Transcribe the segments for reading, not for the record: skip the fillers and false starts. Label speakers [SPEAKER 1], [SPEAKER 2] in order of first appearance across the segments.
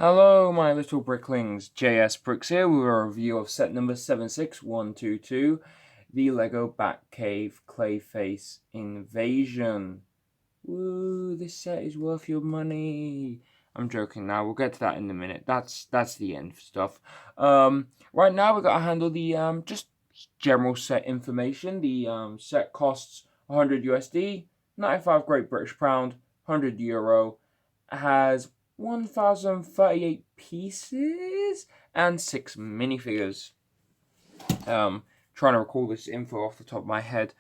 [SPEAKER 1] Hello, my little bricklings. JSBricks here with a review of set number 76122, the LEGO Batcave Clayface Invasion. Woo, this set is worth your money. I'm joking now. We'll get to that in a minute. That's the end stuff. Right now we gotta handle the just general set information. The set costs 100 USD, 95 Great British Pound, 100 Euro. Has 1,038 pieces and 6 minifigures. Trying to recall this info off the top of my head.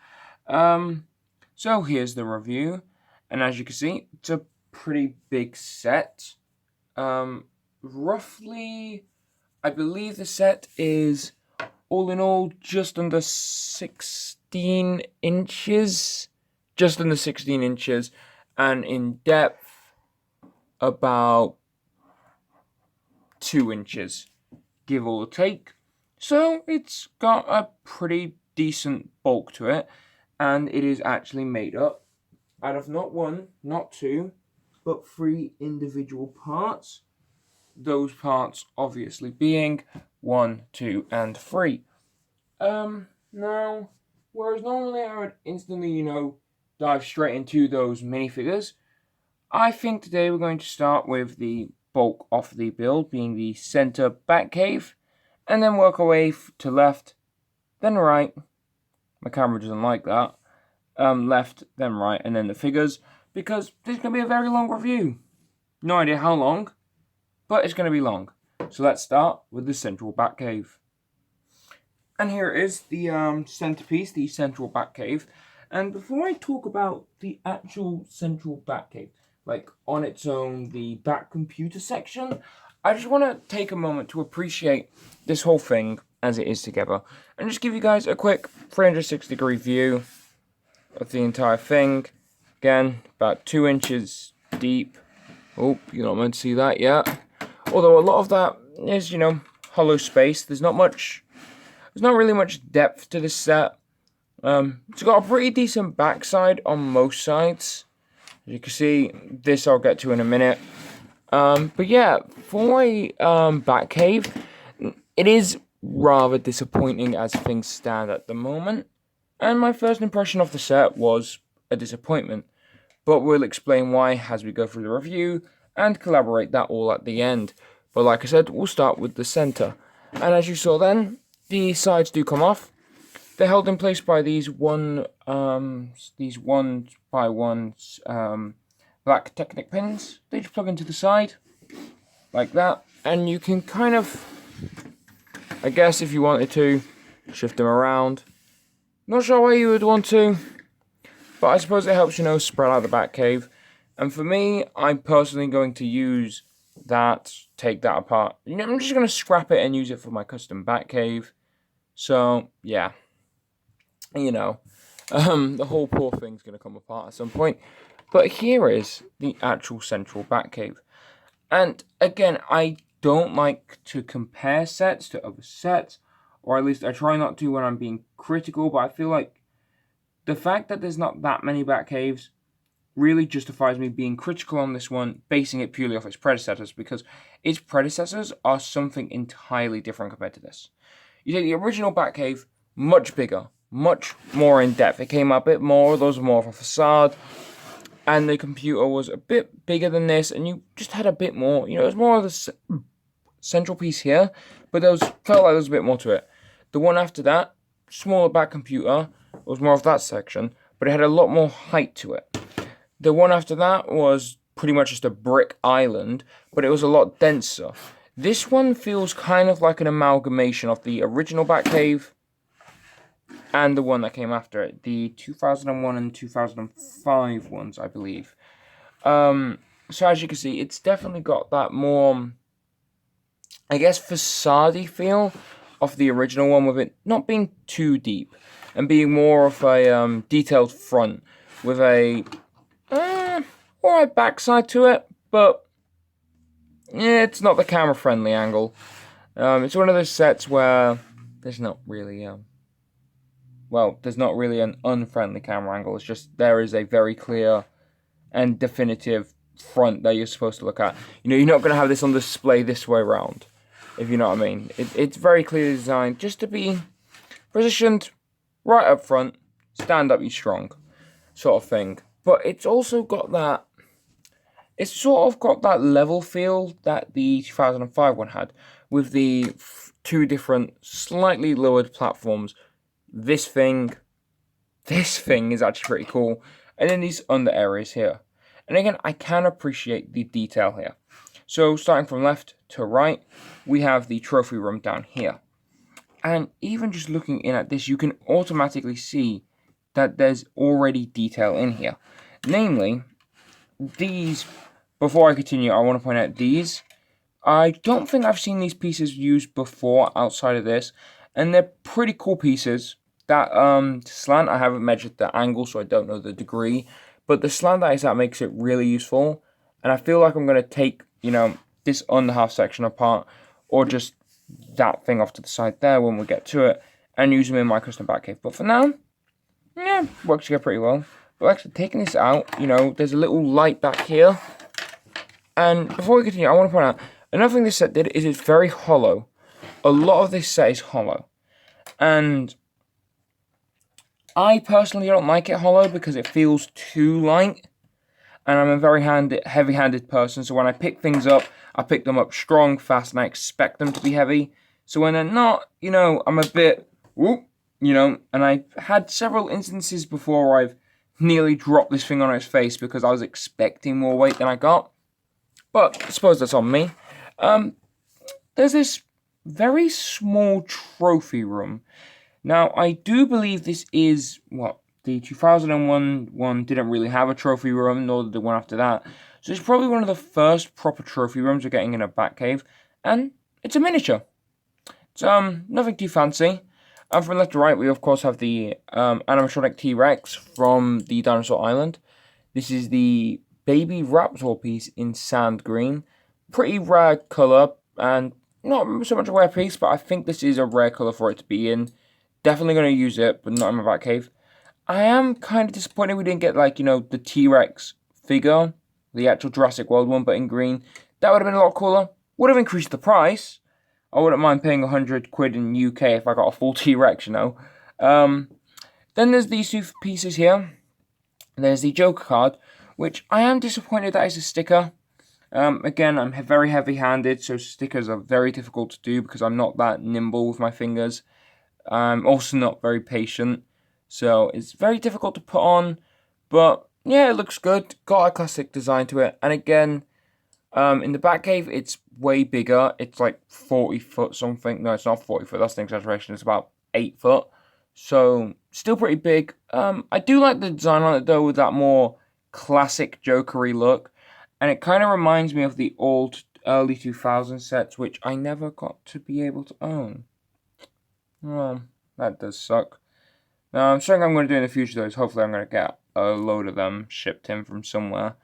[SPEAKER 1] So here's the review, and as you can see, it's a pretty big set. Roughly, I believe the set is all in all just under 16 inches. Just under 16 inches, and in depth about 2 inches, give or take. So it's got a pretty decent bulk to it, and it is actually made up out of not one, not two, but 3 individual parts. Those parts obviously being 1, 2, and 3. Now, whereas normally I would instantly, dive straight into those minifigures, I think today we're going to start with the bulk of the build, being the center Batcave, and then work our way to left, then right. My camera doesn't like that. Left, then right, and then the figures, because this is going to be a very long review. No idea how long, but it's going to be long. So let's start with the central Batcave. And here it is, the centerpiece, the central Batcave. And before I talk about the actual central Batcave, like on its own, the Bat computer section, I just want to take a moment to appreciate this whole thing as it is together, and just give you guys a quick 360-degree view of the entire thing. Again, about 2 inches deep. Oh, you're not meant to see that yet. Although a lot of that is, hollow space. There's not really much depth to this set. It's got a pretty decent backside on most sides. As you can see, this I'll get to in a minute. But yeah, for a Batcave, it is rather disappointing as things stand at the moment. And my first impression of the set was a disappointment. But we'll explain why as we go through the review and collaborate that all at the end. But like I said, we'll start with the center. And as you saw then, the sides do come off. They're held in place by these one by one black Technic pins. They just plug into the side like that, and you can kind of, I guess, if you wanted to, shift them around. Not sure why you would want to, but I suppose it helps, spread out the Batcave. And for me, I'm personally going to use that, take that apart. I'm just going to scrap it and use it for my custom Batcave. So yeah. The whole poor thing's going to come apart at some point. But here is the actual central Batcave. And again, I don't like to compare sets to other sets, or at least I try not to when I'm being critical, but I feel like the fact that there's not that many Batcaves really justifies me being critical on this one, basing it purely off its predecessors, because its predecessors are something entirely different compared to this. You take the original Batcave, much bigger, much more in depth. It came up a bit more, there was more of a facade, and the computer was a bit bigger than this, and you just had a bit more, it was more of the central piece here, but felt like there was a bit more to it. The one after that, smaller back computer, was more of that section, but it had a lot more height to it. The one after that was pretty much just a brick island, but it was a lot denser. This one feels kind of like an amalgamation of the original Batcave and the one that came after it, the 2001 and 2005 ones, I believe. So as you can see, it's definitely got that more, I guess, facade-y feel of the original one, with it not being too deep and being more of a detailed front with a alright backside to it, but yeah, it's not the camera-friendly angle. It's one of those sets where there's not really there's not really an unfriendly camera angle. It's just there is a very clear and definitive front that you're supposed to look at. You know, you're not going to have this on display this way around, if you know what I mean. It's very clearly designed just to be positioned right up front, stand up, you strong, sort of thing. But it's also got that, it's sort of got that level feel that the 2005 one had, with the two different, slightly lowered platforms. This thing is actually pretty cool. And then these under areas here. And again, I can appreciate the detail here. So starting from left to right, we have the trophy room down here. And even just looking in at this, you can automatically see that there's already detail in here. Namely, these, before I continue, I want to point out these. I don't think I've seen these pieces used before outside of this. And they're pretty cool pieces. That slant, I haven't measured the angle, so I don't know the degree. But the slant that is at makes it really useful. And I feel like I'm going to take, you know, this under half section apart, or just that thing off to the side there when we get to it, and use them in my custom Batcave. But for now, yeah, works together pretty well. But actually taking this out, you know, there's a little light back here. And before we continue, I want to point out, another thing this set did is it's very hollow. A lot of this set is hollow. And I personally don't like it hollow because it feels too light. And I'm a very heavy-handed person, so when I pick things up, I pick them up strong, fast, and I expect them to be heavy. So when they're not, you know, I'm a bit, whoop, you know, and I've had several instances before where I've nearly dropped this thing on its face because I was expecting more weight than I got. But I suppose that's on me. There's this very small trophy room. Now, I do believe this is, what, the 2001 one didn't really have a trophy room, nor did the one after that. So it's probably one of the first proper trophy rooms we're getting in a Batcave. And it's a miniature. It's nothing too fancy. And from left to right, we of course have the animatronic T-Rex from the Dinosaur Island. This is the baby raptor piece in sand green. Pretty rare colour, and not so much a rare piece, but I think this is a rare colour for it to be in. Definitely going to use it, but not in my Batcave. I am kind of disappointed we didn't get, like, you know, the T-Rex figure, the actual Jurassic World one, but in green. That would have been a lot cooler. Would have increased the price. I wouldn't mind paying 100 quid in UK if I got a full T-Rex, you know. Then there's these two pieces here. There's the Joker card, which I am disappointed that is a sticker. Again, I'm very heavy-handed, so stickers are very difficult to do because I'm not that nimble with my fingers. I'm also not very patient. So it's very difficult to put on, but yeah, it looks good. Got a classic design to it. And again, in the Batcave, it's way bigger. It's like 40 foot something. No, it's not 40 foot. That's an exaggeration. It's about 8 foot. So still pretty big. I do like the design on it though, with that more classic Jokery look. And it kind of reminds me of the old early 2000s sets, which I never got to be able to own. Well, that does suck. Now, something I'm going to do in the future, though, is hopefully I'm going to get a load of them shipped in from somewhere.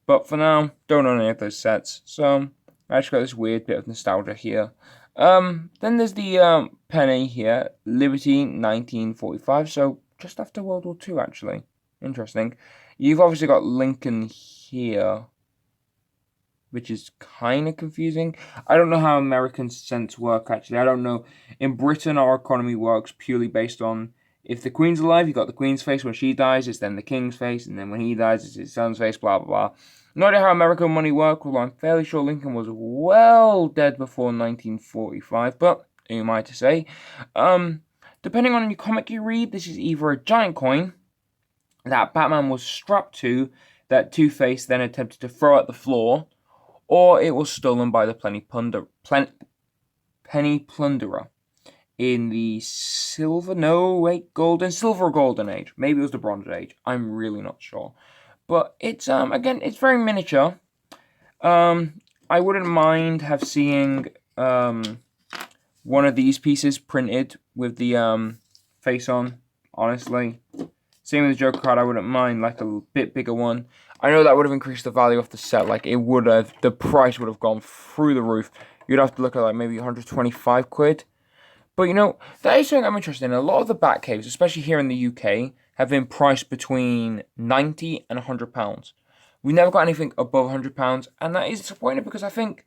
[SPEAKER 1] But for now, don't own any of those sets. So, I just got this weird bit of nostalgia here. Then there's the penny here, Liberty 1945. So, just after World War II, actually. Interesting. You've obviously got Lincoln here, which is kind of confusing. I don't know how American cents work, actually. I don't know. In Britain, our economy works purely based on, if the Queen's alive, you got the Queen's face. When she dies, it's then the King's face. And then when he dies, it's his son's face, blah, blah, blah. No idea how American money works, although I'm fairly sure Lincoln was well dead before 1945. But, who am I to say? Depending on your comic you read, this is either a giant coin that Batman was strapped to, that Two-Face then attempted to throw at the floor, or it was stolen by the Penny Plunderer in the silver or golden age. Maybe it was the bronze age. I'm really not sure. But it's, again, it's very miniature. I wouldn't mind seeing one of these pieces printed with the face on, honestly. Same with the Joker card, I wouldn't mind like a bit bigger one. I know that would have increased the value of the set, like it would have, the price would have gone through the roof. You'd have to look at like maybe 125 quid. But you know, that is something I'm interested in. A lot of the Batcaves, especially here in the UK, have been priced between £90 and £100. We never got anything above £100, and that is disappointing because I think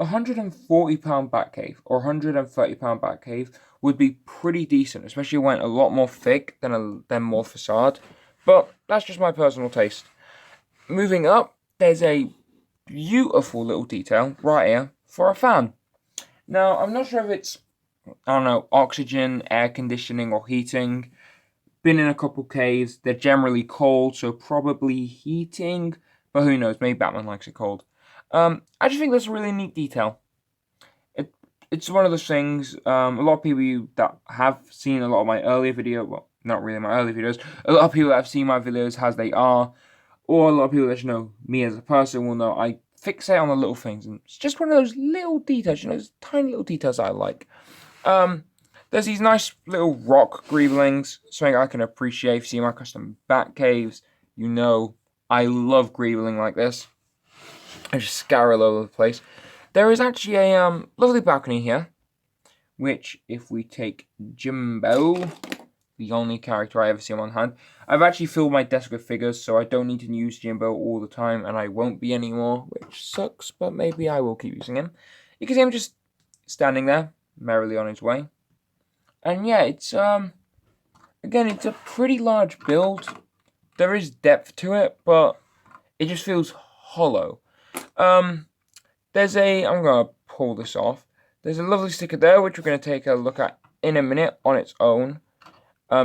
[SPEAKER 1] £140 Batcave or £130 Batcave would be pretty decent, especially when a lot more thick than more facade. But that's just my personal taste. Moving up, there's a beautiful little detail right here for a fan. Now, I'm not sure if it's, I don't know, oxygen, air conditioning, or heating. Been in a couple caves. They're generally cold, so probably heating. But who knows? Maybe Batman likes it cold. I just think that's a really neat detail. It's one of those things. A lot of people that have seen a lot of my earlier videos, well, not really my earlier videos. A lot of people that have seen my videos as they are, or a lot of people that know me as a person will know I fixate on the little things, and it's just one of those little details. Those tiny little details I like. There's these nice little rock greeblings, something I can appreciate. If you see my custom bat caves, I love greebling like this. I just scour all over the place. There is actually a lovely balcony here, which if we take Jimbo, the only character I ever see on hand, I've actually filled my desk with figures, so I don't need to use Jimbo all the time, and I won't be anymore, which sucks, but maybe I will keep using him. You can see him just standing there, merrily on his way. And yeah, it's, again, it's a pretty large build. There is depth to it, but it just feels hollow. I'm going to pull this off. There's a lovely sticker there, which we're going to take a look at in a minute on its own.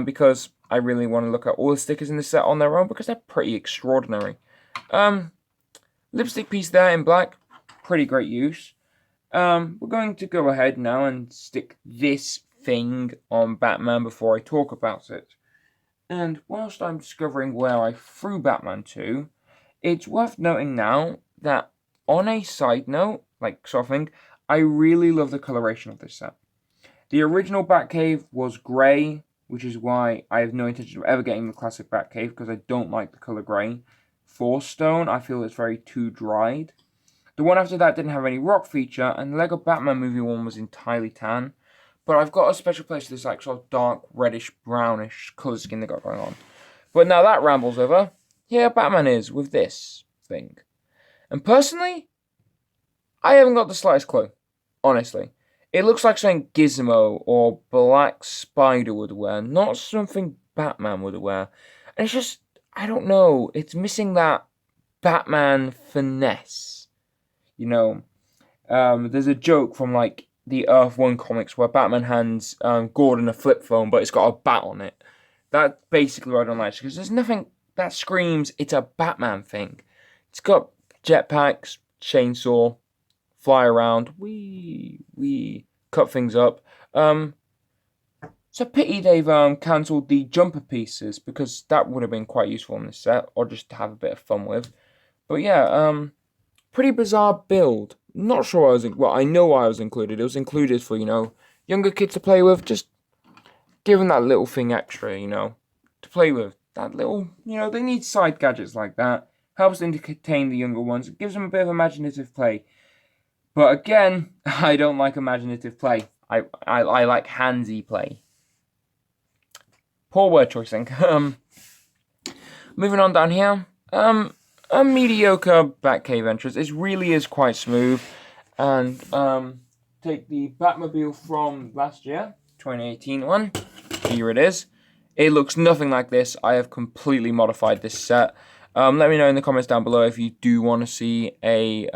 [SPEAKER 1] Because I really want to look at all the stickers in this set on their own, because they're pretty extraordinary. Lipstick piece there in black, pretty great use. We're going to go ahead now and stick this thing on Batman before I talk about it. And whilst I'm discovering where I threw Batman to, it's worth noting now that on a side note, like sort of thing, I really love the coloration of this set. The original Batcave was grey, which is why I have no intention of ever getting the classic Batcave, because I don't like the colour grey. For stone, I feel it's very too dried. The one after that didn't have any rock feature, and the LEGO Batman movie one was entirely tan. But I've got a special place for this like sort of dark, reddish, brownish colour scheme they got going on. But now that rambles over, here Batman is with this thing. And personally, I haven't got the slightest clue, honestly. It looks like something Gizmo or Black Spider would wear, not something Batman would wear. And it's just, I don't know, it's missing that Batman finesse. There's a joke from like the Earth 1 comics where Batman hands Gordon a flip phone, but it's got a bat on it. That's basically what I don't like, because there's nothing that screams it's a Batman thing. It's got jetpacks, chainsaw, fly around, cut things up. It's a pity they've cancelled the jumper pieces, because that would have been quite useful in this set, or just to have a bit of fun with. But yeah, pretty bizarre build. Not sure I know why I was included. It was included for, younger kids to play with, just give them that little thing extra, to play with. That little, they need side gadgets like that. Helps them to contain the younger ones. It gives them a bit of imaginative play. But again, I don't like imaginative play. I like handsy play. Poor word choicing. Moving on down here. A mediocre Batcave entrance. It really is quite smooth. And take the Batmobile from last year, 2018 one. Here it is. It looks nothing like this. I have completely modified this set. Let me know in the comments down below if you do want to see a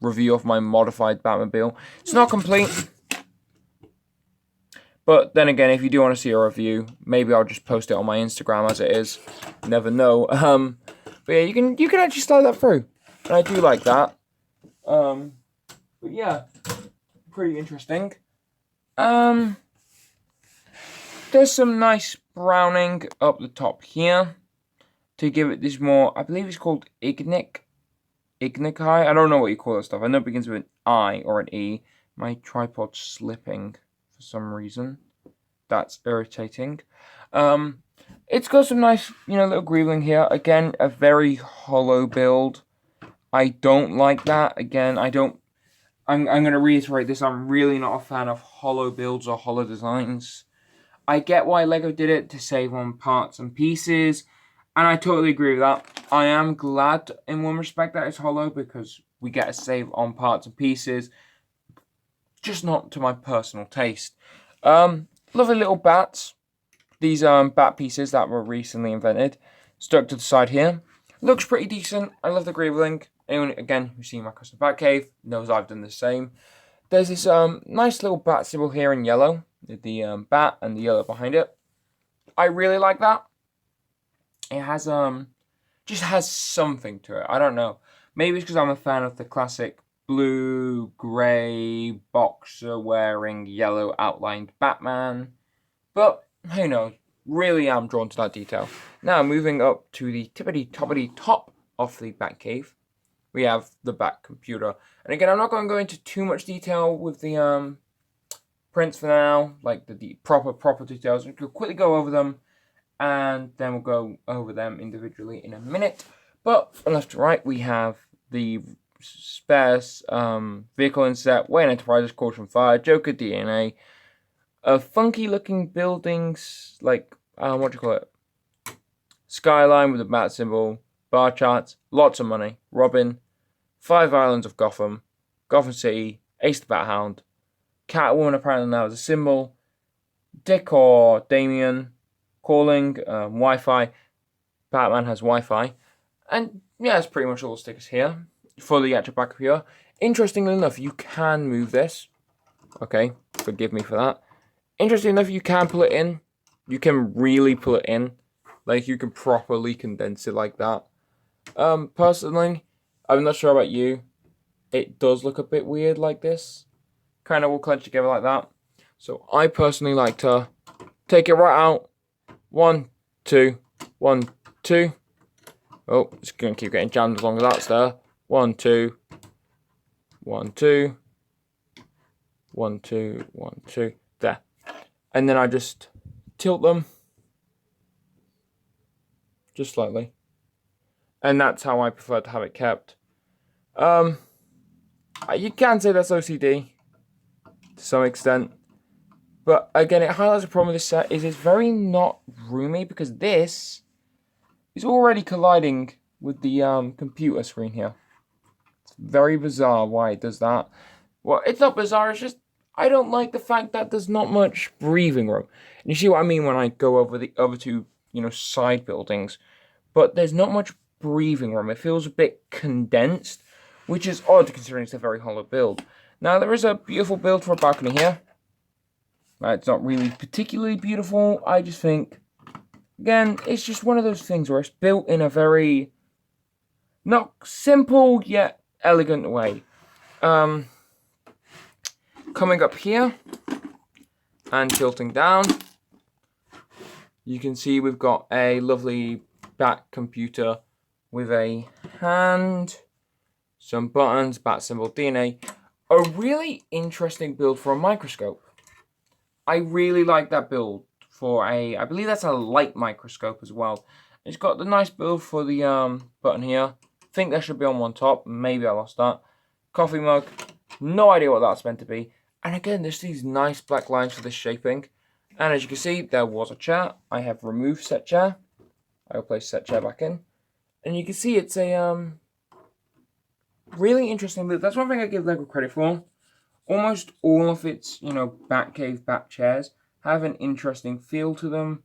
[SPEAKER 1] review of my modified Batmobile. It's not complete, but then again, if you do want to see a review, maybe I'll just post it on my Instagram as it is. Never know. But yeah, you can actually slide that through, and I do like that. But yeah, pretty interesting. There's some nice browning up the top here to give it this more, I believe it's called Ignic Eye. I don't know what you call that stuff. I know it begins with an I or an E. My tripod's slipping for some reason. That's irritating. It's got some nice, little greebling here. Again, a very hollow build. I don't like that. Again, I'm going to reiterate this. I'm really not a fan of hollow builds or hollow designs. I get why LEGO did it, to save on parts and pieces. And I totally agree with that. I am glad in one respect that it's hollow because we get a save on parts and pieces. Just not to my personal taste. Lovely little bats. These bat pieces that were recently invented. Stuck to the side here. Looks pretty decent. I love the greebling. Anyone, again, who's seen my custom Batcave knows I've done the same. There's this nice little bat symbol here in yellow. With the bat and the yellow behind it. I really like that. It has just has something to it. I don't know. Maybe it's because I'm a fan of the classic blue, grey, boxer wearing, yellow outlined Batman. But who knows? Really am drawn to that detail. Now moving up to the tippity-toppity top of the Batcave, we have the Bat computer. And again, I'm not going to go into too much detail with the prints for now, like the proper details. We'll quickly go over them, and then we'll go over them individually in a minute. But from left to right, we have the spares vehicle inset, Wayne Enterprises, Caution Fire, Joker DNA, funky looking buildings like what do you call it? Skyline with a bat symbol, bar charts, lots of money, Robin, 5 Islands of Gotham, Gotham City, Ace the Bat Hound, Catwoman apparently now is a symbol, Dick or Damien, calling, Wi-Fi, Batman has Wi-Fi, and yeah, that's pretty much all the stickers here for the actual back here. Interestingly enough, you can move this. Okay, forgive me for that. Interestingly enough, you can pull it in. You can really pull it in. Like, you can properly condense it like that. Personally, I'm not sure about you. It does look a bit weird like this. Kind of all clenched together like that. So, I personally like to take it right out. 1, 2, 1, 2. Oh, it's going to keep getting jammed as long as that's there. 1, 2, 1, 2. 1, 2, 1, 2. There. And then I just tilt them. Just slightly. And that's how I prefer to have it kept. You can say that's OCD. To some extent. But again, it highlights the problem with this set is it's very not roomy because this is already colliding with the computer screen here. It's very bizarre why it does that. Well, it's not bizarre, it's just I don't like the fact that there's not much breathing room. And you see what I mean when I go over the other two, side buildings. But there's not much breathing room. It feels a bit condensed, which is odd considering it's a very hollow build. Now, there is a beautiful build for a balcony here. It's not really particularly beautiful. I just think, again, it's just one of those things where it's built in a very, not simple yet elegant way. Coming up here and tilting down, you can see we've got a lovely bat computer with a hand, some buttons, bat symbol, DNA. A really interesting build for a microscope. I really like that build for I believe that's a light microscope as well. It's got the nice build for the button here. I think that should be on one top. Maybe I lost that. Coffee mug. No idea what that's meant to be. And again, there's these nice black lines for this shaping. And as you can see, there was a chair. I have removed set chair. I will place set chair back in. And you can see it's a really interesting build. That's one thing I give LEGO credit for. Almost all of its, Batcave bat chairs have an interesting feel to them.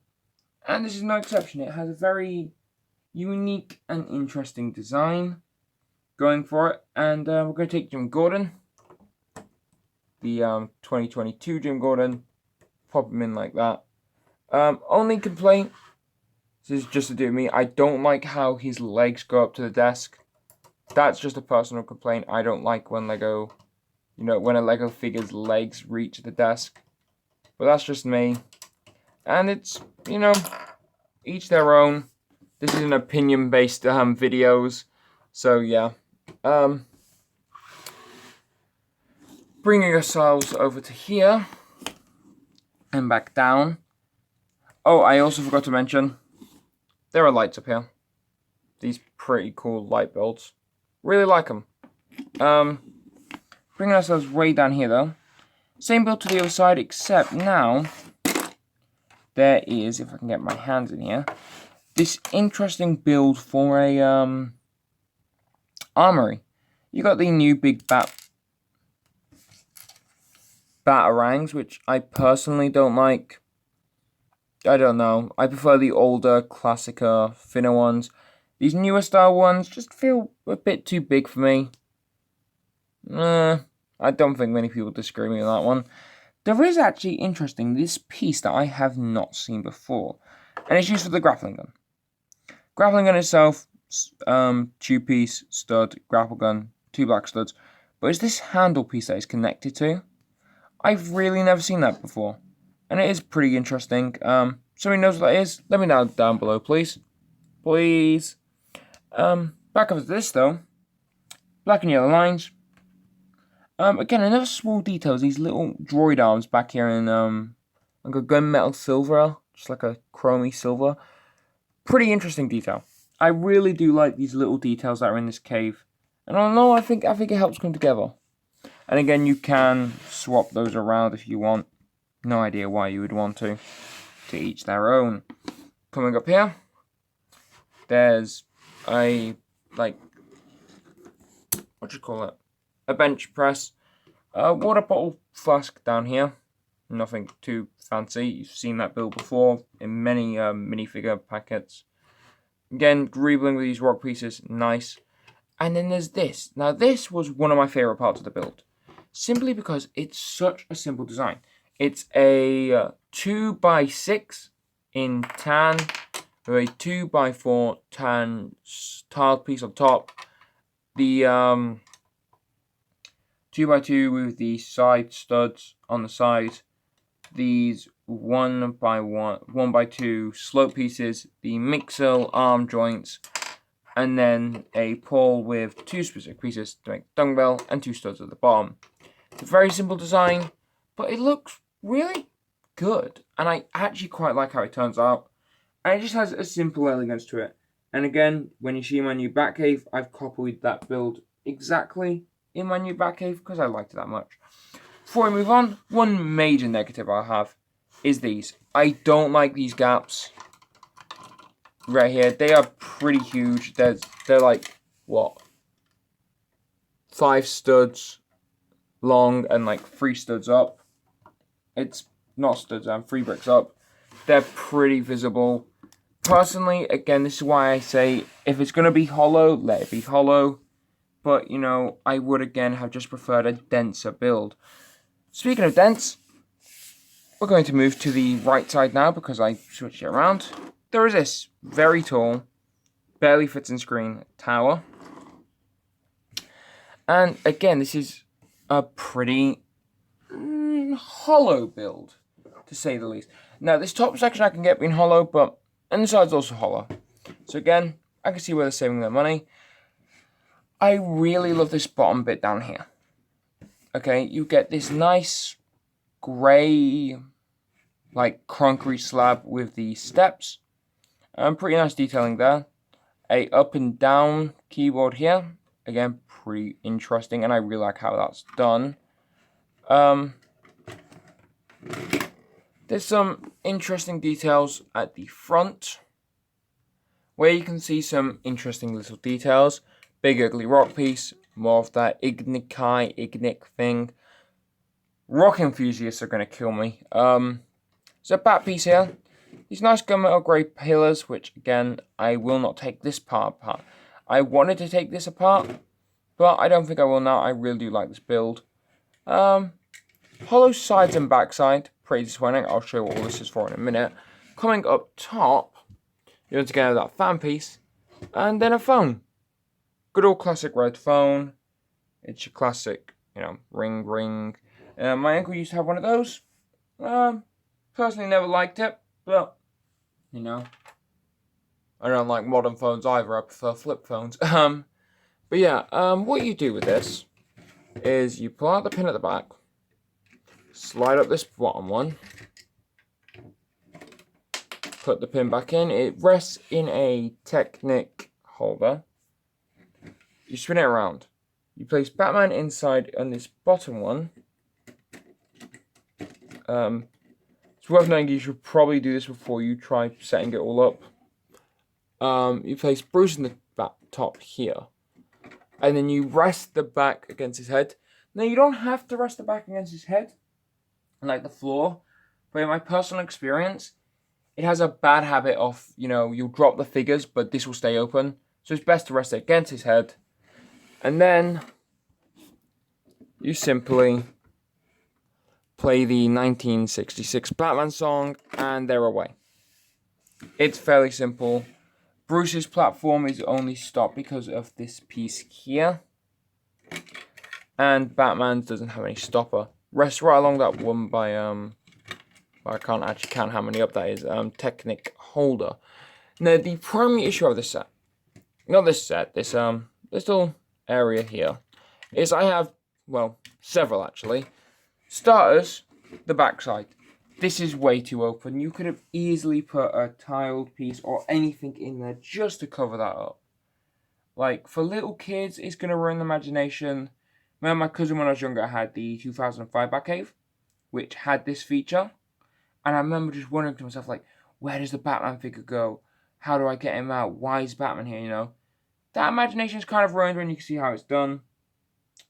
[SPEAKER 1] And this is no exception. It has a very unique and interesting design going for it. And we're going to take Jim Gordon. The 2022 Jim Gordon. Pop him in like that. Only complaint, this is just to do with me, I don't like how his legs go up to the desk. That's just a personal complaint. I don't like when Lego, when a Lego figure's legs reach the desk. But that's just me. And it's, each their own. This is an opinion-based videos. So, yeah. Bringing ourselves over to here. And back down. Oh, I also forgot to mention, there are lights up here. These pretty cool light bulbs. Really like them. Bringing ourselves way down here though. Same build to the other side, except now there is, if I can get my hands in here, this interesting build for a armory. You got the new big batarangs, which I personally don't like. I don't know. I prefer the older, classicer, thinner ones. These newer style ones just feel a bit too big for me. I don't think many people disagree with me on that one. There is actually this piece that I have not seen before, and it's used for the grappling gun. Grappling gun itself, 2-piece stud, grapple gun, 2 black studs, but it's this handle piece that is connected to. I've really never seen that before, and it is pretty interesting. Somebody knows what that is? Let me know down below, please. Please. Back up to this though. Black and yellow lines. Again, another small detail is these little droid arms back here in like a gunmetal silver, just like a chromy silver. Pretty interesting detail. I really do like these little details that are in this cave, and I don't know. I think it helps come together. And again, you can swap those around if you want. No idea why you would want to. To each their own. Coming up here, there's a a bench press, water bottle flask down here. Nothing too fancy. You've seen that build before in many minifigure packets. Again, greebling with these rock pieces, nice. And then there's this. Now this was one of my favorite parts of the build, simply because it's such a simple design. It's a 2x6 in tan with a 2x4 tan tiled piece on top. The 2x2 with the side studs on the side. These 1x2 slope pieces, the mixel arm joints, and then a pole with 2 specific pieces to make dumbbell and 2 studs at the bottom. It's a very simple design, but it looks really good, and I actually quite like how it turns out. And it just has a simple elegance to it. And again, when you see my new Batcave, I've copied that build exactly in my new Batcave because I liked it that much. Before we move on, one major negative I have is these. I don't like these gaps right here. They are pretty huge. They're like, what? 5 studs long and like 3 studs up. It's not studs, 3 bricks up. They're pretty visible. Personally, again, this is why I say if it's going to be hollow, let it be hollow. But, you know, I would again have just preferred a denser build. Speaking of dense, we're going to move to the right side now because I switched it around. There is this very tall, barely fits in screen tower. And again, this is a pretty hollow build, to say the least. Now, this top section I can get being hollow, but and the side's also hollow. So again, I can see where they're saving their money. I really love this bottom bit down here. Okay, you get this nice grey, like concrete slab with the steps. Pretty nice detailing there. A up and down keyboard here. Again, pretty interesting, and I really like how that's done. There's some interesting details at the front, where you can see some interesting little details. Big ugly rock piece, more of that ignic thing. Rock enthusiasts are going to kill me. There's a bat piece here. These nice gunmetal grey pillars, which again, I will not take this part apart. I wanted to take this apart, but I don't think I will now. I really do like this build. Hollow sides and backside, pretty disappointing. I'll show you what all this is for in a minute. Coming up top, you're going to get that fan piece, and then a phone. Good old classic red phone. It's your classic, you know, ring. My uncle used to have one of those. Personally never liked it, but, you know, I don't like modern phones either. I prefer flip phones. But yeah, what you do with this is you pull out the pin at the back, slide up this bottom one, put the pin back in. It rests in a Technic holder. You spin it around. You place Batman inside on this bottom one. It's worth knowing you should probably do this before you try setting it all up. You place Bruce in the back top here. And then you rest the back against his head. Now, you don't have to rest the back against his head, like the floor. But in my personal experience, it has a bad habit of, you'll drop the figures, but this will stay open. So it's best to rest it against his head. And then you simply play the 1966 Batman song, and they're away. It's fairly simple. Bruce's platform is only stopped because of this piece here. And Batman's doesn't have any stopper. Rests right along that one by, I can't actually count how many up that is, Technic Holder. Now, the primary issue of this set, not this set, this little area here, is I have, well, several actually. Starters, the backside. This is way too open. You could have easily put a tiled piece or anything in there just to cover that up. Like, for little kids, it's going to ruin the imagination. Remember, my cousin, when I was younger, had the 2005 Batcave, which had this feature. And I remember just wondering to myself, like, where does the Batman figure go? How do I get him out? Why is Batman here, That imagination is kind of ruined when you can see how it's done.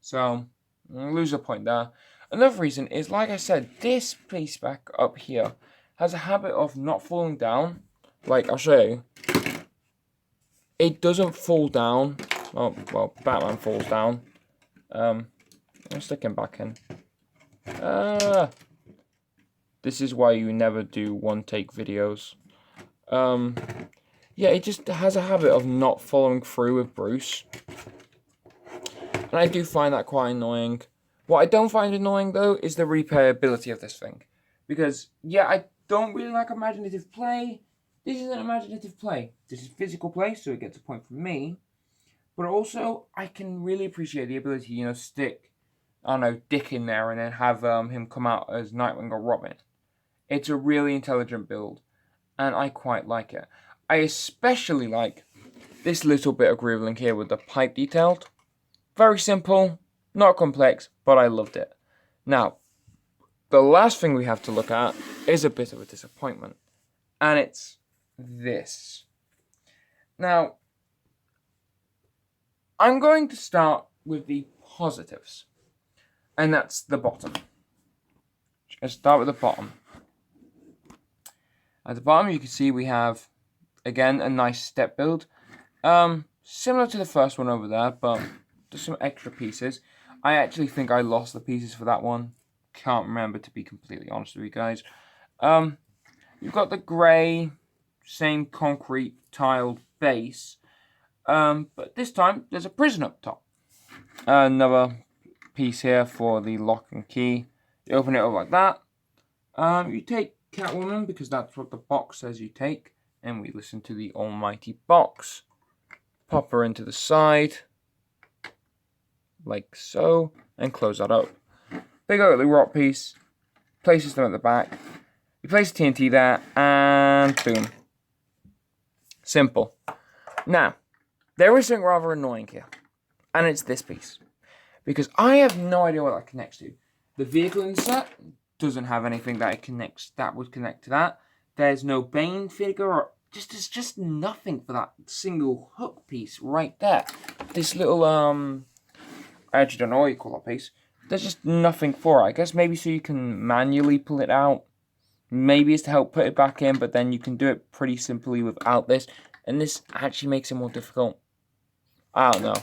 [SPEAKER 1] So, I'll lose a point there. Another reason is, like I said, this piece back up here has a habit of not falling down. Like, I'll show you. It doesn't fall down. Oh, well, Batman falls down. I'll stick him back in. This is why you never do one-take videos. Yeah, it just has a habit of not following through with Bruce. And I do find that quite annoying. What I don't find annoying, though, is the replayability of this thing. Because, yeah, I don't really like imaginative play. This isn't imaginative play. This is physical play, so it gets a point from me. But also, I can really appreciate the ability, stick, I don't know, Dick in there and then have him come out as Nightwing or Robin. It's a really intelligent build, and I quite like it. I especially like this little bit of grooving here with the pipe detailed. Very simple, not complex, but I loved it. Now, the last thing we have to look at is a bit of a disappointment, and it's this. Now, I'm going to start with the positives, and that's the bottom. Let's start with the bottom. At the bottom, you can see we have, again, a nice step build. Similar to the first one over there, but just some extra pieces. I actually think I lost the pieces for that one. Can't remember, to be completely honest with you guys. You've got the grey, same concrete tiled base. But this time, there's a prison up top. Another piece here for the lock and key. You open it up like that. You take Catwoman, because that's what the box says you take. And we listen to the almighty box. Pop her into the side. Like so. And close that up. Big ugly rock piece. Places them at the back. You place TNT there. And boom. Simple. Now, there is something rather annoying here. And it's this piece. Because I have no idea what that connects to. The vehicle in the set doesn't have anything that would connect to that. There's no Bane figure or there's just nothing for that single hook piece right there. This little I actually don't know what you call that piece. There's just nothing for it. I guess maybe so you can manually pull it out. Maybe it's to help put it back in, but then you can do it pretty simply without this. And this actually makes it more difficult. I don't know.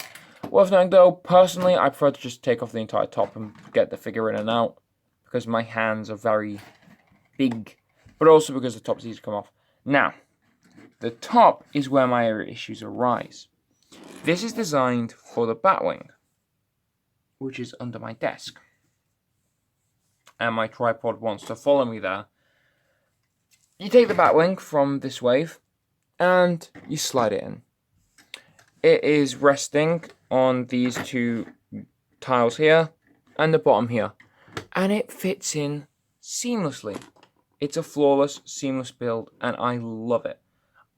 [SPEAKER 1] Worth noting though, personally, I prefer to just take off the entire top and get the figure in and out. Because my hands are very big. But also because the top's easy to come off. Now, the top is where my issues arise. This is designed for the Batwing, which is under my desk. And my tripod wants to follow me there. You take the Batwing from this wave, and you slide it in. It is resting on these two tiles here, and the bottom here. And it fits in seamlessly. It's a flawless, seamless build, and I love it.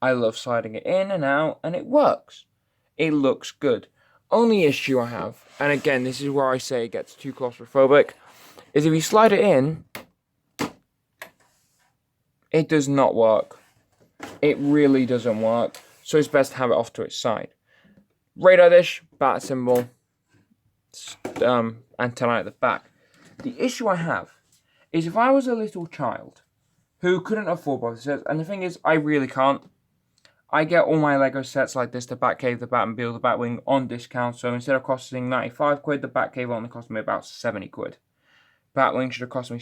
[SPEAKER 1] I love sliding it in and out, and it works. It looks good. Only issue I have, and again, this is where I say it gets too claustrophobic, is if you slide it in, it does not work. It really doesn't work. so it's best to have it off to its side. Radar dish, bat symbol, antenna at the back. The issue I have is if I was a little child who couldn't afford both sets, and the thing is, I really can't. I get all my LEGO sets like this, the Batcave, the Batmobile, the Batwing, on discount. So instead of costing 95 quid, the Batcave only cost me about 70 quid. Batwing should have cost me,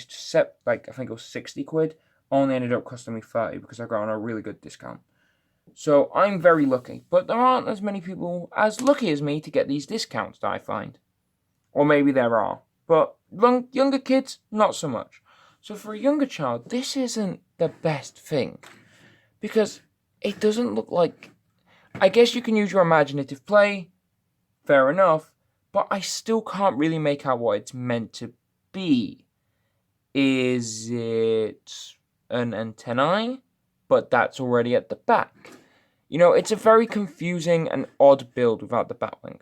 [SPEAKER 1] I think it was 60 quid. Only ended up costing me 30 because I got on a really good discount. So I'm very lucky. But there aren't as many people as lucky as me to get these discounts that I find. Or maybe there are. But younger kids, not so much. So for a younger child, this isn't the best thing. Because it doesn't look like... I guess you can use your imaginative play. Fair enough. But I still can't really make out what it's meant to be. Is it an antennae? But that's already at the back. You know, it's a very confusing and odd build without the Batwing.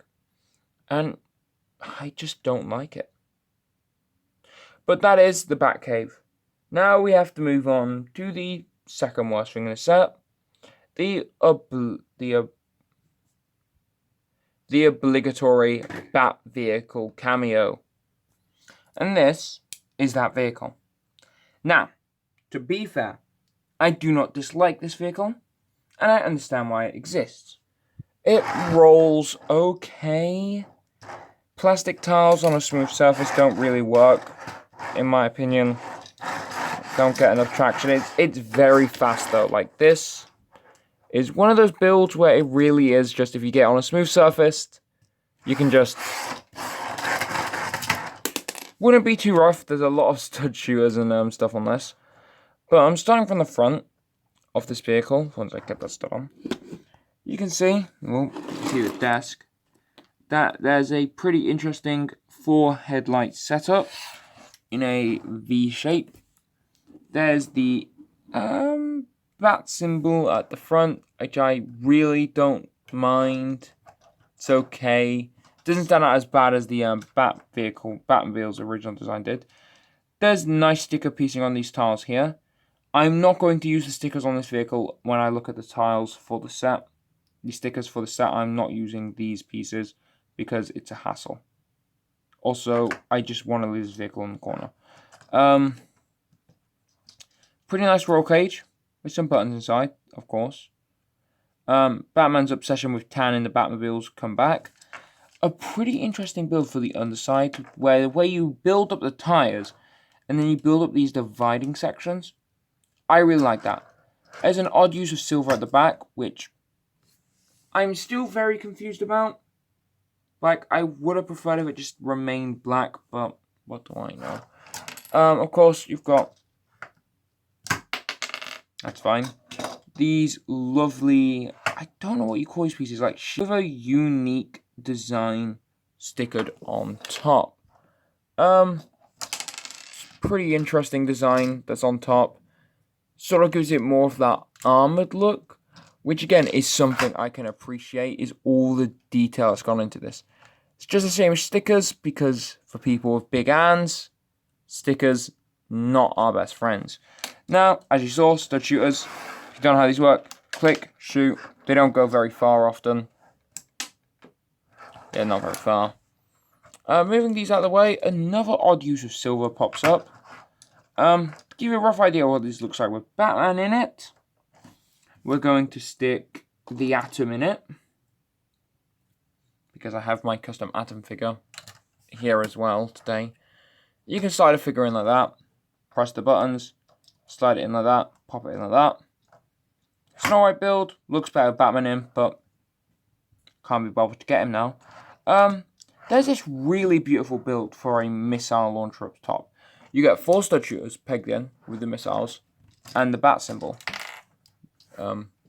[SPEAKER 1] And I just don't like it. But that is the Batcave. Now we have to move on to the second worst thing in the set. The obligatory Bat vehicle cameo. And this is that vehicle. Now, to be fair, I do not dislike this vehicle, and I understand why it exists. It rolls okay. Plastic tiles on a smooth surface don't really work, in my opinion. Don't get enough traction. It's very fast though. Like, this is one of those builds where it really is just, if you get on a smooth surface, you can just... Wouldn't be too rough. There's a lot of stud shooters and stuff on this. But I'm starting from the front of this vehicle, once I get that stud on. You can see, well, you can see the desk, that there's a pretty interesting 4 headlight setup in a V shape. There's the bat symbol at the front, which I really don't mind. It's okay. Doesn't stand out as bad as the Batmobile's original design did. There's nice sticker piecing on these tiles here. I'm not going to use the stickers on this vehicle when I look at the tiles for the set. The stickers for the set, I'm not using these pieces because it's a hassle. Also, I just want to leave this vehicle in the corner. Pretty nice roll cage with some buttons inside, of course. Batman's obsession with tan in the Batmobiles come back. A pretty interesting build for the underside, where the way you build up the tires and then you build up these dividing sections. I really like that. There's an odd use of silver at the back, which I'm still very confused about. Like, I would have preferred if it just remained black, but what do I know? Of course, you've got... That's fine. These lovely... I don't know what you call these pieces. Like, with a unique design stickered on top. Pretty interesting design that's on top. Sort of gives it more of that armored look, which again is something I can appreciate, is all the detail that's gone into this. It's just the same as stickers, because for people with big hands, stickers not our best friends. Now, as you saw, stud shooters, if you don't know how these work, click, shoot. They don't go very far often. Yeah, not very far. Moving these out of the way, another odd use of silver pops up. To give you a rough idea of what this looks like with Batman in it, we're going to stick the Atom in it, because I have my custom Atom figure here as well today. You can slide a figure in like that, press the buttons, slide it in like that, pop it in like that. It's an alright build, looks better with Batman in, but can't be bothered to get him now. There's this really beautiful build for a missile launcher up top. You get 4 stud shooters pegged in with the missiles and the bat symbol.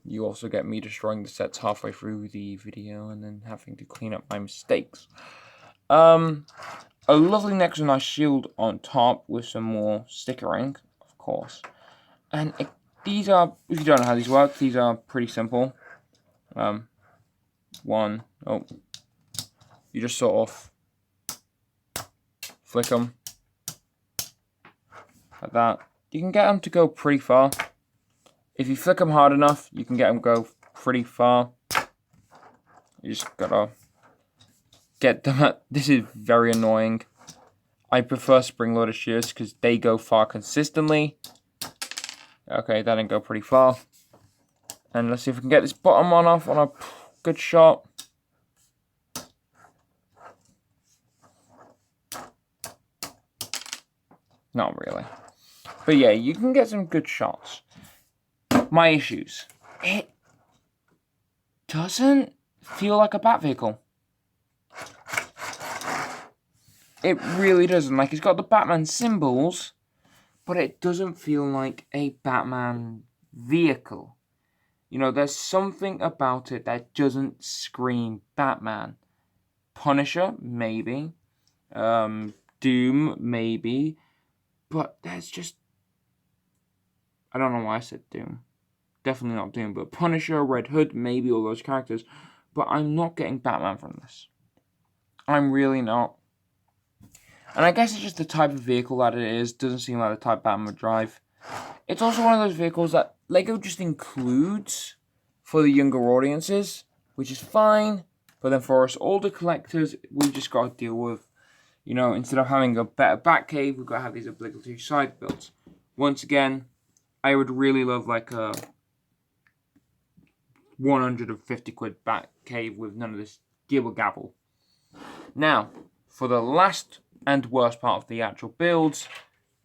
[SPEAKER 1] You also get me destroying the sets halfway through the video and then having to clean up my mistakes. A lovely next to nice shield on top with some more stickering, of course. And these are, if you don't know how these work, these are pretty simple. You just sort of flick them like that. You can get them to go pretty far. If you flick them hard enough, you can get them go pretty far. You just gotta get them. This is very annoying. I prefer spring-loaded shears because they go far consistently. Okay, that didn't go pretty far. And let's see if we can get this bottom one off on a good shot. Not really. But yeah, you can get some good shots. My issues. It doesn't feel like a bat vehicle. It really doesn't. Like, it's got the Batman symbols, but it doesn't feel like a Batman vehicle. You know, there's something about it that doesn't scream Batman. Punisher, maybe. Doom, maybe. But there's just... I don't know why I said Doom. Definitely not Doom, but Punisher, Red Hood, maybe all those characters. But I'm not getting Batman from this. I'm really not. And I guess it's just the type of vehicle that it is. Doesn't seem like the type Batman would drive. It's also one of those vehicles that LEGO just includes for the younger audiences, which is fine. But then for us older collectors, we've just got to deal with, you know, instead of having a better Batcave, we've got to have these obligatory side builds. Once again, I would really love like a 150 quid Batcave with none of this gibble gabble. Now, for the last and worst part of the actual builds,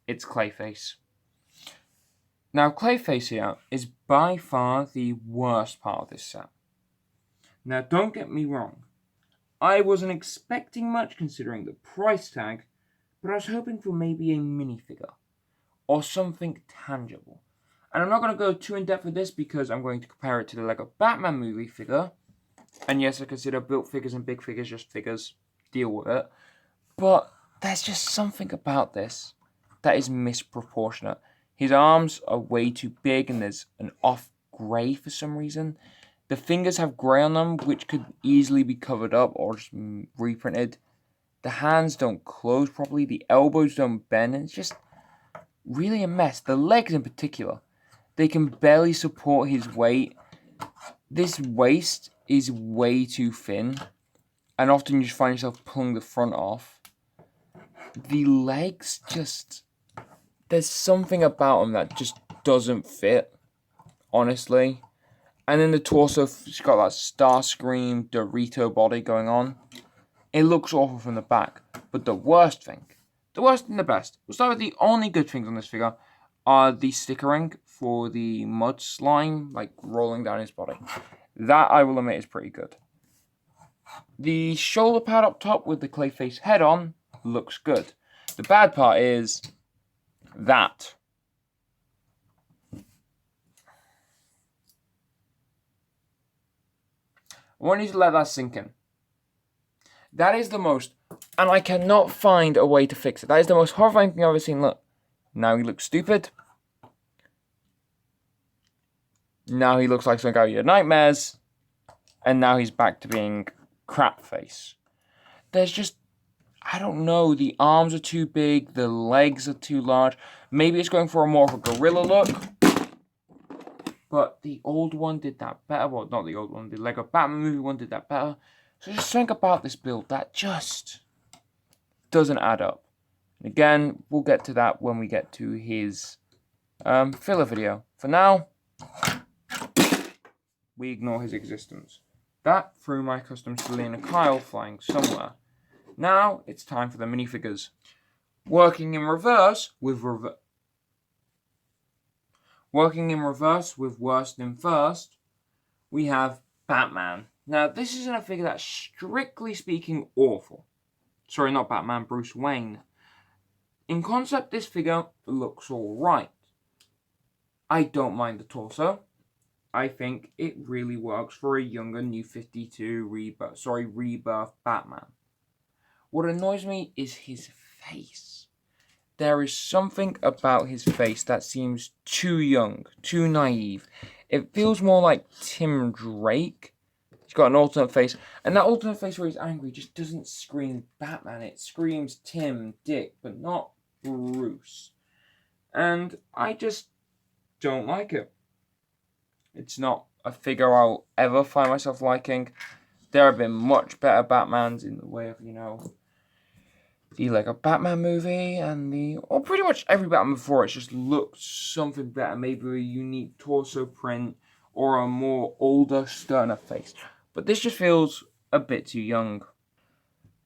[SPEAKER 1] it's Clayface. Now, Clayface here is by far the worst part of this set. Now, don't get me wrong. I wasn't expecting much considering the price tag, but I was hoping for maybe a minifigure or something tangible. And I'm not going to go too in-depth with this because I'm going to compare it to the LEGO Batman movie figure. And yes, I consider built figures and big figures just figures. Deal with it. But there's just something about this that is misproportionate. His arms are way too big and there's an off grey for some reason. The fingers have grey on them, which could easily be covered up or just reprinted. The hands don't close properly. The elbows don't bend. And it's just really a mess. The legs in particular. They can barely support his weight. This waist is way too thin. And often you just find yourself pulling the front off. The legs just... There's something about them that just doesn't fit. Honestly. And then the torso, it's got that Starscream Dorito body going on. It looks awful from the back. But the worst and the best. We'll start with the only good things on this figure are the stickering for the mud slime, like rolling down his body. That, I will admit, is pretty good. The shoulder pad up top with the Clayface head on looks good. The bad part is that. I want you to let that sink in. That is the most, and I cannot find a way to fix it. That is the most horrifying thing I've ever seen. Look, now he looks stupid. Now he looks like something out of your nightmares. And now he's back to being crap face. There's just, I don't know, the arms are too big, the legs are too large. Maybe it's going for a more of a gorilla look. But the old one did that better. Well, not the old one. The LEGO Batman movie one did that better. So just think about this build. That just doesn't add up. And again, we'll get to that when we get to his filler video. For now, we ignore his existence. That threw my custom Selena Kyle flying somewhere. Now, it's time for the minifigures. Working in reverse with worst in first, we have Batman. Now, this isn't a figure that's strictly speaking awful. Sorry, not Batman, Bruce Wayne. In concept, this figure looks alright. I don't mind the torso. I think it really works for a younger New 52 Rebirth Batman. What annoys me is his face. There is something about his face that seems too young, too naive. It feels more like Tim Drake. He's got an alternate face, and that alternate face where he's angry just doesn't scream Batman. It screams Tim, Dick, but not Bruce. And I just don't like it. It's not a figure I'll ever find myself liking. There have been much better Batmans in the way of, you know, the LEGO Batman movie or pretty much every Batman before it's just looked something better. Maybe a unique torso print or a more older, sterner face. But this just feels a bit too young.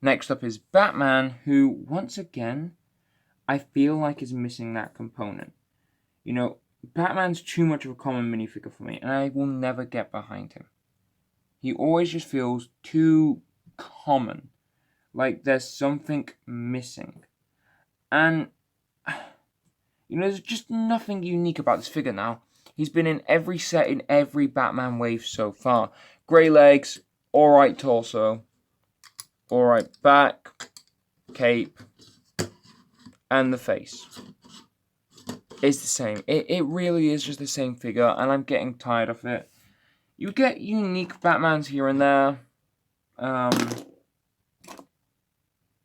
[SPEAKER 1] Next up is Batman, who, once again, I feel like is missing that component. You know, Batman's too much of a common minifigure for me, and I will never get behind him. He always just feels too common. Like there's something missing. And, you know, there's just nothing unique about this figure now. He's been in every set in every Batman wave so far. Grey legs, alright torso, alright back, cape, and the face. It's the same. It really is just the same figure, and I'm getting tired of it. You get unique Batmans here and there.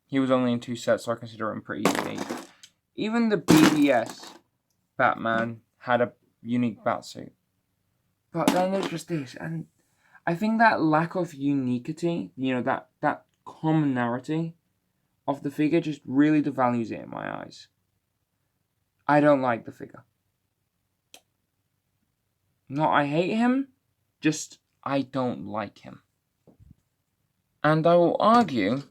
[SPEAKER 1] He was only in 2 sets, so I consider him pretty unique. Even the BVS Batman had a unique Batsuit. But then there's just this, and I think that lack of uniquity, you know, that commonality of the figure just really devalues it in my eyes. I don't like the figure. Not I hate him, just I don't like him. And I will argue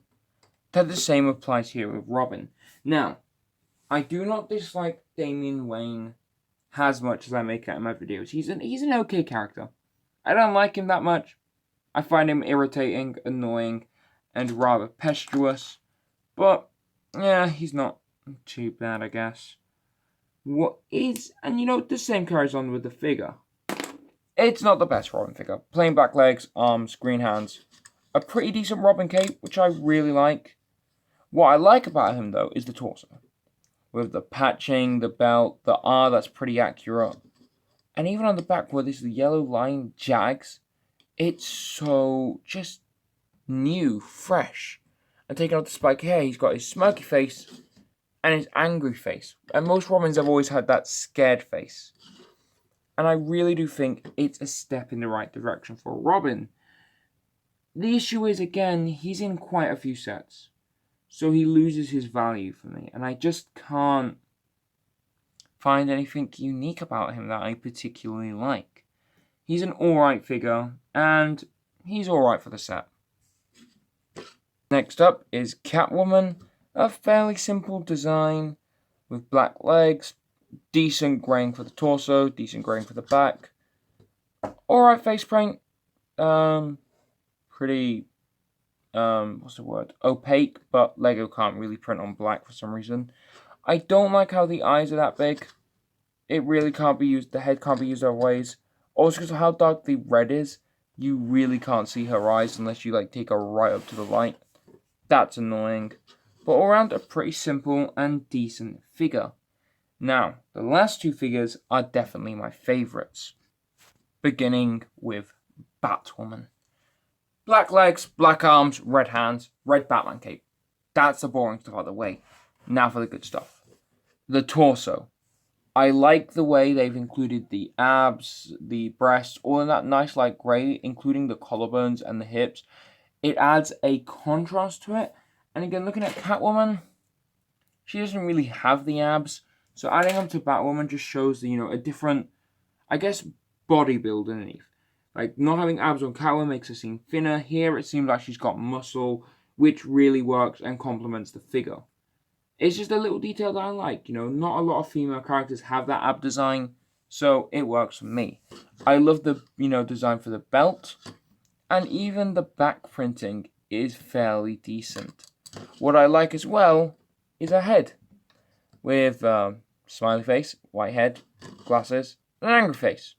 [SPEAKER 1] that the same applies here with Robin. Now, I do not dislike Damian Wayne as much as I make out in my videos. He's an okay character. I don't like him that much. I find him irritating, annoying, and rather pesteruous. But, yeah, he's not too bad, I guess. What is, and you know, the same carries on with the figure. It's not the best Robin figure. Plain black legs, arms, green hands. A pretty decent Robin cape, which I really like. What I like about him, though, is the torso. With the patching, the belt, the R that's pretty accurate. And even on the back where this yellow line jags, it's so just new, fresh. And taking off the spiky hair, he's got his smirky face and his angry face. And most Robins have always had that scared face. And I really do think it's a step in the right direction for Robin. The issue is, again, he's in quite a few sets. So he loses his value for me. And I just can't find anything unique about him that I particularly like. He's an alright figure, and he's alright for the set. Next up is Catwoman, a fairly simple design with black legs, decent graying for the torso, decent graying for the back. Alright face paint, pretty, what's the word, opaque, but LEGO can't really print on black for some reason. I don't like how the eyes are that big. It really can't be used, the head can't be used other ways. Also because of how dark the red is, you really can't see her eyes unless you like take her right up to the light. That's annoying. But all around a pretty simple and decent figure. Now, the last 2 figures are definitely my favourites. Beginning with Batwoman. Black legs, black arms, red hands, red Batman cape. That's the boring stuff out of the way. Now for the good stuff. The torso. I like the way they've included the abs, the breasts, all in that nice light grey, including the collarbones and the hips. It adds a contrast to it. And again, looking at Catwoman, she doesn't really have the abs. So adding them to Batwoman just shows, you know, a different, I guess, body build underneath. Like, not having abs on Catwoman makes her seem thinner. Here, it seems like she's got muscle, which really works and complements the figure. It's just a little detail that I like. You know, not a lot of female characters have that ab design, so it works for me. I love the, you know, design for the belt, and even the back printing is fairly decent. What I like as well is her head, with smiley face, white head, glasses, and an angry face.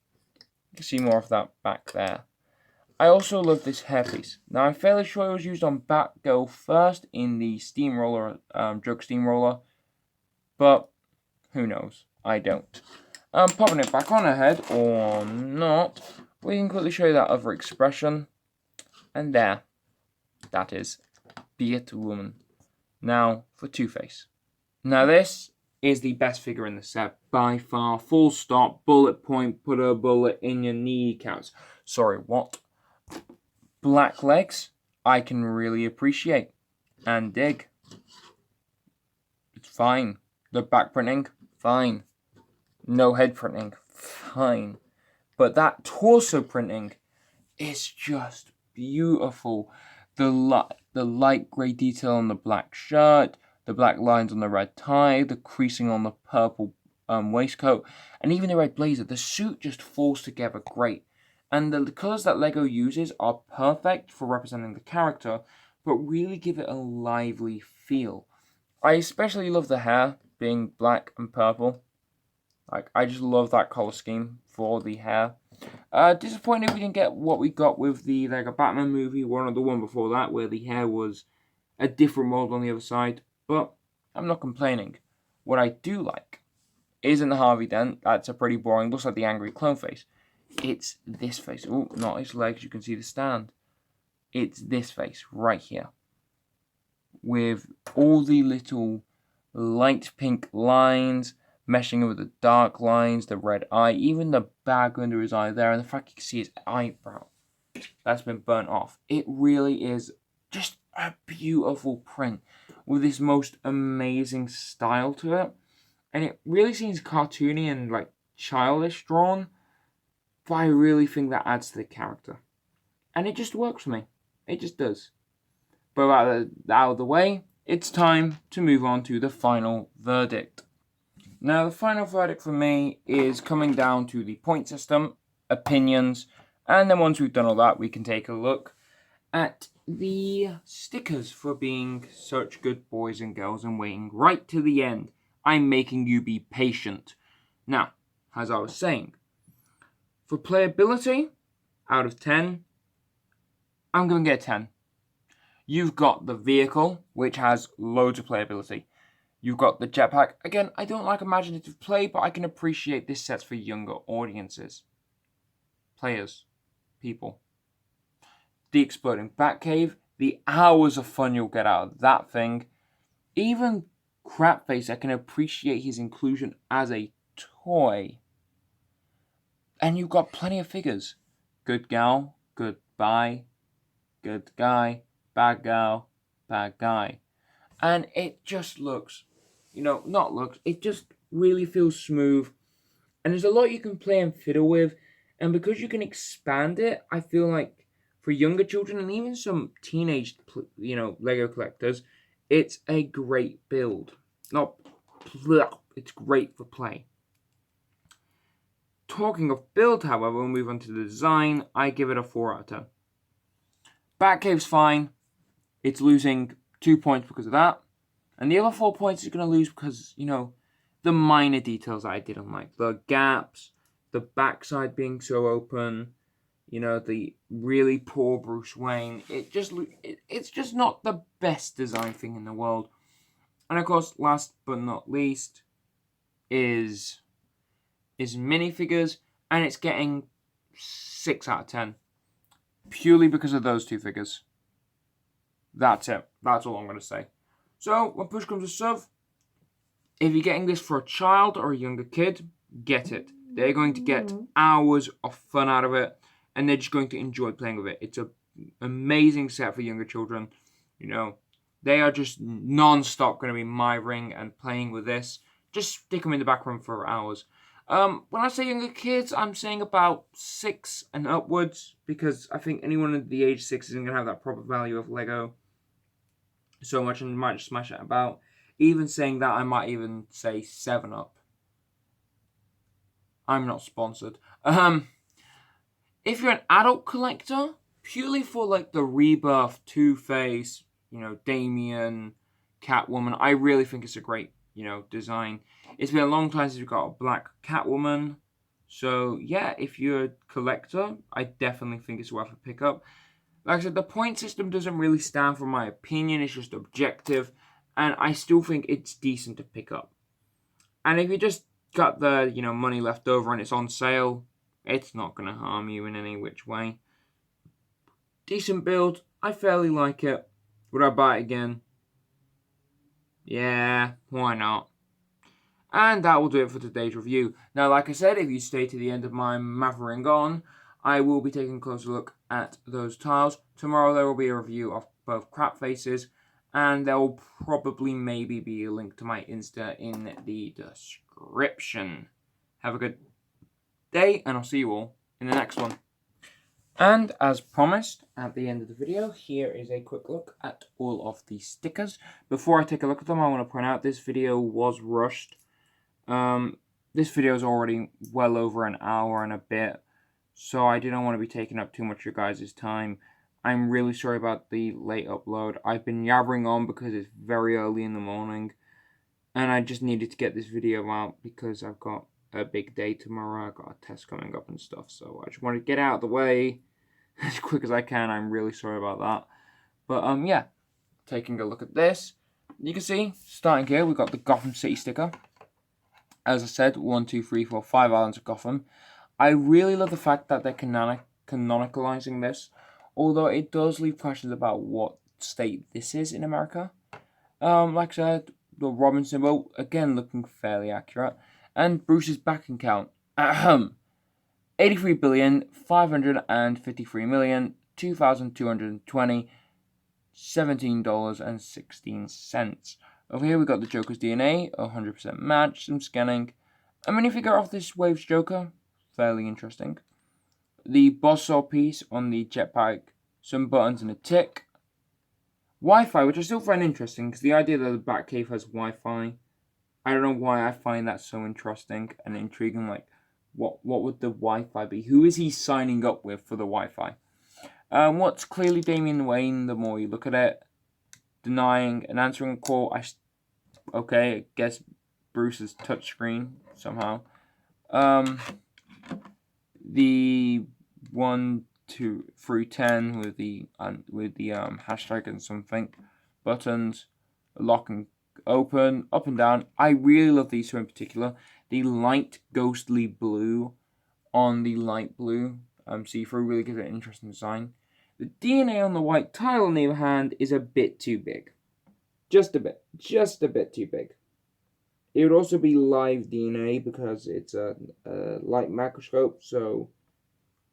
[SPEAKER 1] You can see more of that back there. I also love this hairpiece. Now, I'm fairly sure it was used on Batgirl first in the steamroller, drug steamroller, but who knows? I don't. Popping it back on her head, or not, we can quickly show you that other expression, and there, that is Batwoman. Now, for Two-Face. Now, this is the best figure in the set by far. Full stop, bullet point, put a bullet in your kneecaps. Sorry, what? Black legs, I can really appreciate and dig. It's fine. The back printing, fine. No head printing, fine. But that torso printing is just beautiful. The light grey detail on the black shirt, the black lines on the red tie, the creasing on the purple waistcoat, and even the red blazer. The suit just falls together great. And the colours that LEGO uses are perfect for representing the character, but really give it a lively feel. I especially love the hair being black and purple. Like, I just love that colour scheme for the hair. Disappointed we didn't get what we got with the LEGO Batman movie, or the one before that, where the hair was a different mold on the other side. But I'm not complaining. What I do like isn't the Harvey Dent. That's a pretty boring. Looks like the angry clone face. It's this face. Oh, not his legs. You can see the stand. It's this face right here, with all the little light pink lines meshing with the dark lines, the red eye, even the bag under his eye there, and the fact you can see his eyebrow that's been burnt off. It really is just a beautiful print with this most amazing style to it. And it really seems cartoony and like childish drawn, but I really think that adds to the character. And it just works for me. It just does. But out of the way, it's time to move on to the final verdict. Now, the final verdict for me is coming down to the point system, opinions, and then once we've done all that, we can take a look at the stickers for being such good boys and girls and waiting right to the end. I'm making you be patient. Now, as I was saying, for playability, out of 10, I'm going to get a 10. You've got the vehicle, which has loads of playability. You've got the jetpack. Again, I don't like imaginative play, but I can appreciate this set's for younger audiences. Players. People. The exploding Batcave. The hours of fun you'll get out of that thing. Even Crapface, I can appreciate his inclusion as a toy. And you've got plenty of figures. Good gal, goodbye, good guy, bad gal, bad guy. And it just looks, it just really feels smooth. And there's a lot you can play and fiddle with. And because you can expand it, I feel like for younger children and even some teenage, LEGO collectors, it's a great build. It's great for play. Talking of build, however, we'll move on to the design. I give it a 4 out of 10. Batcave's fine. It's losing 2 points because of that. And the other 4 points is going to lose because, the minor details that I didn't like. The gaps, the backside being so open, the really poor Bruce Wayne. It's just not the best design thing in the world. And of course, last but not least, is minifigures, and it's getting 6 out of 10. Purely because of those two figures. That's it. That's all I'm going to say. So, when push comes to shove, if you're getting this for a child or a younger kid, get it. They're going to get hours of fun out of it, and they're just going to enjoy playing with it. It's an amazing set for younger children. They are just non-stop going to be mithering and playing with this. Just stick them in the background for hours. When I say younger kids, I'm saying about 6 and upwards, because I think anyone at the age 6 isn't going to have that proper value of LEGO so much and might just smash it about. Even saying that, I might even say 7 up. I'm not sponsored. If you're an adult collector, purely for like the Rebirth, Two-Face, Damian, Catwoman, I really think it's a great, design. It's been a long time since we've got a black Catwoman. So, yeah, if you're a collector, I definitely think it's worth a pickup. Like I said, the point system doesn't really stand for my opinion. It's just objective. And I still think it's decent to pick up. And if you just got the, money left over and it's on sale, it's not going to harm you in any which way. Decent build. I fairly like it. Would I buy it again? Yeah, why not? And that will do it for today's review. Now, like I said, if you stay to the end of my mathering on, I will be taking a closer look at those tiles. Tomorrow there will be a review of both crap faces, and there will probably maybe be a link to my Insta in the description. Have a good day, and I'll see you all in the next one. And as promised, at the end of the video, here is a quick look at all of the stickers. Before I take a look at them, I want to point out this video was rushed. This video is already well over an hour and a bit, so I didn't want to be taking up too much of your guys' time. I'm really sorry about the late upload. I've been yabbering on because it's very early in the morning, and I just needed to get this video out because I've got a big day tomorrow. I've got a test coming up and stuff, so I just want to get out of the way as quick as I can. I'm really sorry about that. But yeah, taking a look at this, you can see, starting here, we've got the Gotham City sticker. As I said, 1, 2, 3, 4, 5 islands of Gotham. I really love the fact that they're canonicalizing this, although it does leave questions about what state this is in America. Like I said, the Robin symbol, again looking fairly accurate. And Bruce's bank account. 83,553,002,220 $17.16. Over here we got the Joker's DNA, 100% match, some scanning. A minifigure of this Waves Joker, fairly interesting. The Buzzsaw piece on the jetpack, some buttons and a tick. Wi-Fi, which I still find interesting, because the idea that the Batcave has Wi-Fi, I don't know why I find that so interesting and intriguing. Like, what would the Wi-Fi be? Who is he signing up with for the Wi-Fi? What's clearly Damian Wayne, the more you look at it. Denying and answering a call. Okay, I guess Bruce's touchscreen somehow. The 1, 2 through 10 with the hashtag and something. Buttons, lock and open, up and down. I really love these two in particular. The light ghostly blue on the light blue see-through really gives it an interesting design. The DNA on the white tile, on the other hand, is a bit too big. Just a bit too big. It would also be live DNA because it's a light macroscope, so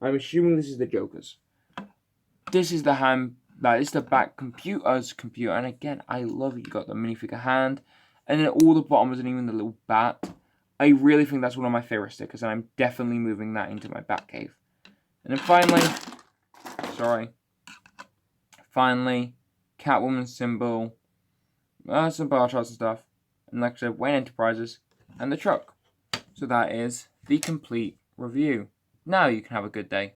[SPEAKER 1] I'm assuming this is the Joker's. This is the hand, that is the back computer's computer, and again, I love it. You got the minifigure hand, and then all the bottom and even the little bat. I really think that's one of my favorite stickers, and I'm definitely moving that into my Batcave. And then finally, Catwoman symbol, some bar charts and stuff, and like I said, Wayne Enterprises, and the truck. So that is the complete review. Now you can have a good day.